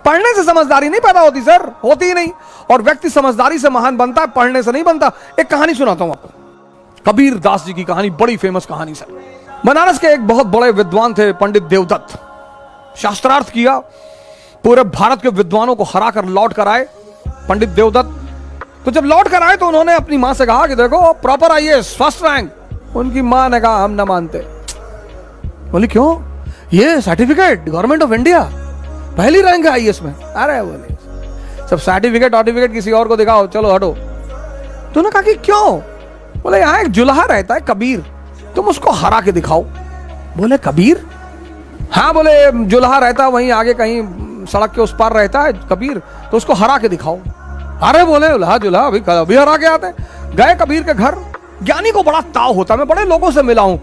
पढ़ने से समझदारी नहीं पैदा होती सर, होती ही नहीं। और व्यक्ति समझदारी से महान बनता है, पढ़ने से नहीं बनता। एक कहानी सुनाता हूं आपको, कबीर दास जी की कहानी, बड़ी फेमस कहानी सर। बनारस के एक बहुत बड़े विद्वान थे पंडित देवदत्त। शास्त्रार्थ किया, पूरे भारत के विद्वानों को हरा कर लौट कर आए पंडित देवदत्त। तो जब लौट कर आए तो उन्होंने अपनी मां से कहा कि देखो प्रॉपर आईएएस फर्स्ट रैंक। उनकी मां ने कहा हम ना मानते। बोली क्यों? ये सर्टिफिकेट गवर्नमेंट ऑफ इंडिया, पहली रैंक है आईएएस में। अरे बोले सब सर्टिफिकेट किसी और को दिखाओ, चलो हटो। तो उन्होंने कहा कि क्यों? बोले यहां एक जुल्हा रहता है कबीर, तुम उसको हरा के दिखाओ। बोले कबीर? हाँ बोले जुल्हा रहता वहीं आगे कहीं सड़क के उस पार रहता है कबीर, तो उसको हरा के दिखाओ। अरे बोले जुल्हा अभी हरा के आते हैं। गए कबीर के घर। ज्ञानी को बड़ा ताव होता, मैं बड़े लोगों से मिला हूं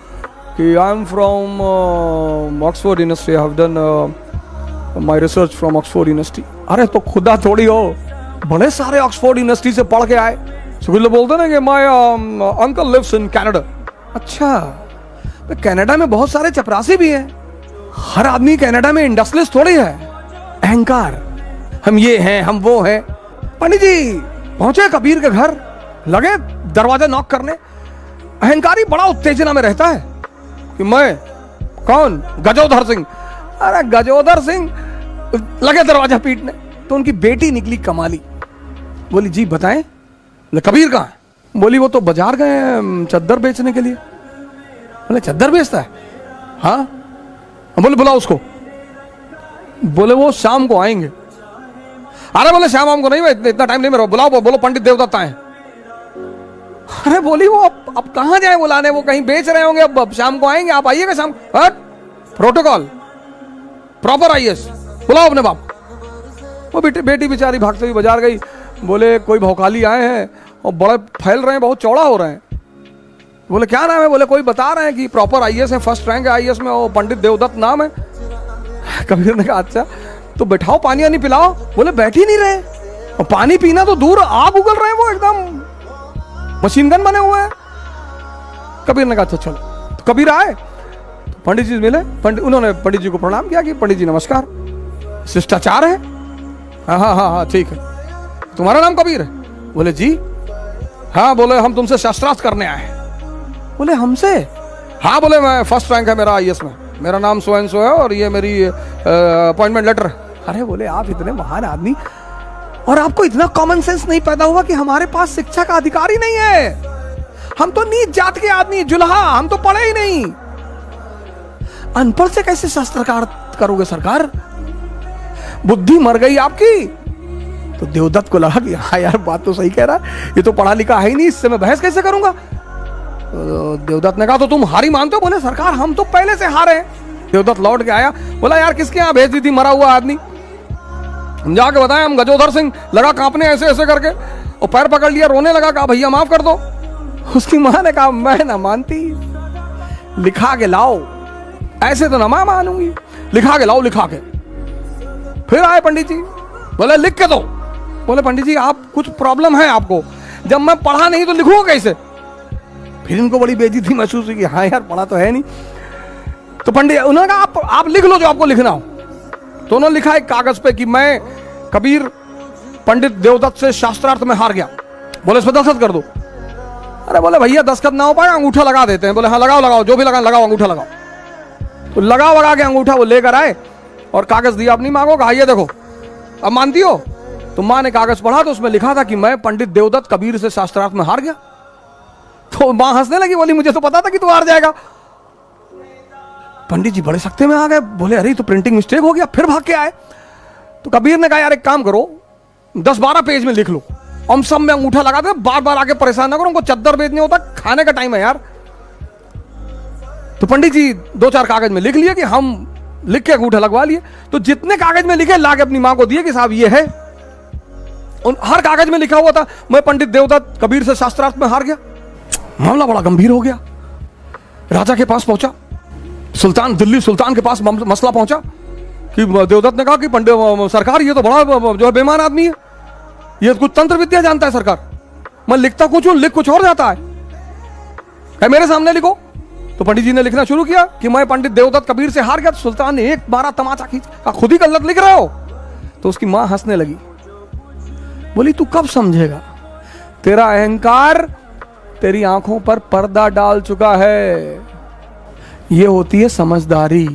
कि I am from Oxford university, I have done my research from Oxford university. अरे तो खुदा थोड़ी हो, बड़े सारे ऑक्सफोर्ड यूनिवर्सिटी से पढ़ के आए। सभी लोग बोलते ना कि my uncle lives in Canada. अच्छा, तो कनाडा में बहुत सारे चपरासी भी हैं। हर आदमी कनाडा में इंडस्ट्रियलिस्ट थोड़ी है। अहंकार, हम ये हैं हम वो हैं। पंडित जी पहुंचे कबीर के घर, लगे दरवाजा नॉक करने। अहंकारी बड़ा उत्तेजना में रहता है कि मैं कौन? गजोधर सिंह। अरे गजोधर सिंह, लगे दरवाजा पीटने। तो उनकी बेटी निकली कमाली, बोली जी बताएं। कबीर कहाँ है? बोली वो तो बाजार गए हैं चद्दर बेचने के लिए। बोले चद्दर बेचता है? हाँ। बोले बुलाओ उसको। बोले वो शाम को आएंगे। अरे बोले शाम को नहीं, इतना टाइम नहीं मेरा, बुलाओ। बोलो पंडित देवदत्त आए। अरे बोली वो अब कहां जाए बुलाने, वो कहीं बेच रहे होंगे, अब शाम को आएंगे, आप आइएगा शाम। प्रोटोकॉल प्रॉपर आईएएस, बुलाओ अपने बाप। वो बेटी बेचारी भागते हुई बाजार गई। बोले कोई भौकाली आए हैं और बड़े फैल रहे हैं, बहुत चौड़ा हो रहे हैं। बोले क्या नाम है? बोले कोई बता रहे हैं कि प्रॉपर आईएएस है, फर्स्ट रैंक है आईएएस में, वो पंडित देवदत्त नाम है। कबीर ने कहा अच्छा तो बैठाओ, पानी वानी पिलाओ। बोले बैठ ही नहीं रहे, और पानी पीना तो दूर, आग उगल रहे हैं, वो एकदम मशीन गन बने हुए हैं। कबीर ने कहा अच्छा चलो। तो कबीर आए, तो पंडित जी मिले। उन्होंने पंडित जी को प्रणाम किया कि पंडित जी नमस्कार, शिष्टाचार है। हाँ हाँ हाँ हाँ ठीक है, तुम्हारा नाम कबीर है? बोले जी। हाँ। बोले हम तुमसे शास्त्रार्थ करने आए हैं। बोले हमसे? हाँ। बोले मैं फर्स्ट रैंक है मेरा आईएएस में, मेरा नाम सो एंड सो है और ये मेरी अपॉइंटमेंट लेटर। अरे बोले आप इतने महान आदमी और आपको इतना कॉमन सेंस नहीं पैदा हुआ कि हमारे पास शिक्षा का अधिकार ही नहीं है? हम तो नीच जात के आदमी, जुल्हा, हम तो पढ़े ही नहीं। अनपढ़ से कैसे शास्त्रकार करोगे सरकार? बुद्धि मर गई आपकी। तो देवदत्त को लगा कि हाँ यार बात तो सही कह रहा है, ये तो पढ़ा लिखा है ही नहीं, इससे मैं बहस कैसे करूंगा। तो देवदत्त ने कहा तो तुम हारी मानते हो? बोले सरकार हम तो पहले से हारे हैं। देवदत्त लौट के आया, बोला यार किसके यहाँ भेज दी थी मरा हुआ आदमी? हम जाके बताएं हम गजोधर सिंह। लगा कांपने ऐसे ऐसे करके, और पैर पकड़ लिया, रोने लगा, कहा भैया माफ कर दो। उसकी मां ने कहा मैं ना मानती, लिखा के लाओ। ऐसे तो ना मैं मानूंगी, लिखा के लाओ, लिखा के। फिर आए पंडित जी, बोले लिख के दो। बोले पंडित जी आप कुछ प्रॉब्लम है आपको, जब मैं पढ़ा नहीं तो लिखूंगा कैसे? फिर इनको बड़ी बेइज्जती महसूस हुई कि हाँ यार पढ़ा तो है नहीं। तो पंडित उन्होंने कहा आप लिख लो जो आपको लिखना हो। तो उन्होंने लिखा एक कागज पे कि मैं कबीर पंडित देवदत्त से शास्त्रार्थ में हार गया। बोले इस पर दस्तखत कर दो। अरे बोले भैया दस्तखत ना हो पाएगा, अंगूठा लगा देते हैं। बोले हाँ लगाओ लगाओ, जो भी लगा लगाओ, अंगूठा लगाओ। तो लगा के अंगूठा वो लेकर आए और कागज दिया अपनी माँ को, कहा ये देखो अब मानती हो? तो माँ ने कागज पढ़ा तो उसमें लिखा था कि मैं पंडित देवदत्त कबीर से शास्त्रार्थ में हार गया। तो माँ हंसने लगी, बोली मुझे तो पता था कि तू हार जाएगा। पंडित जी बड़े सख्ते में आ गए, बोले अरे तो प्रिंटिंग मिस्टेक हो गया। फिर भाग के आए। तो कबीर ने कहा यार एक काम करो, 10-12 पेज में लिख लो, हम सब में अंगूठा लगा दे, बार बार आके परेशान ना करो, उनको चद्दर बेचने होता, खाने का टाइम है यार। तो पंडित जी 2-4 कागज में लिख लिए कि हम लिख के अंगूठा लगवा लिए। तो जितने कागज में लिखे ला के अपनी मां को दिए कि साहब ये है। और हर कागज में लिखा हुआ था मैं पंडित देवदत्त कबीर से शास्त्रार्थ में हार गया। मामला बड़ा गंभीर हो गया। राजा के पास पहुंचा, सुल्तान, दिल्ली सुल्तान के पास मसला पहुंचा कि देवदत्त ने कहा कि पंडित सरकार ये तो बड़ा जो है बेईमान आदमी है, ये कुछ तंत्र विद्या जानता है सरकार। मैं लिखता कुछ हूं, लिख कुछ और जाता है, मेरे सामने लिखो। तो पंडित जी ने लिखना शुरू किया कि मैं पंडित देवदत्त कबीर से हार गया। तो सुल्तान ने एक बारा तमाचा खींच, खुद ही गलत लिख रहे हो। तो उसकी मां हंसने लगी, बोली तू कब समझेगा, तेरा अहंकार तेरी आंखों पर पर्दा डाल चुका है। ये होती है समझदारी।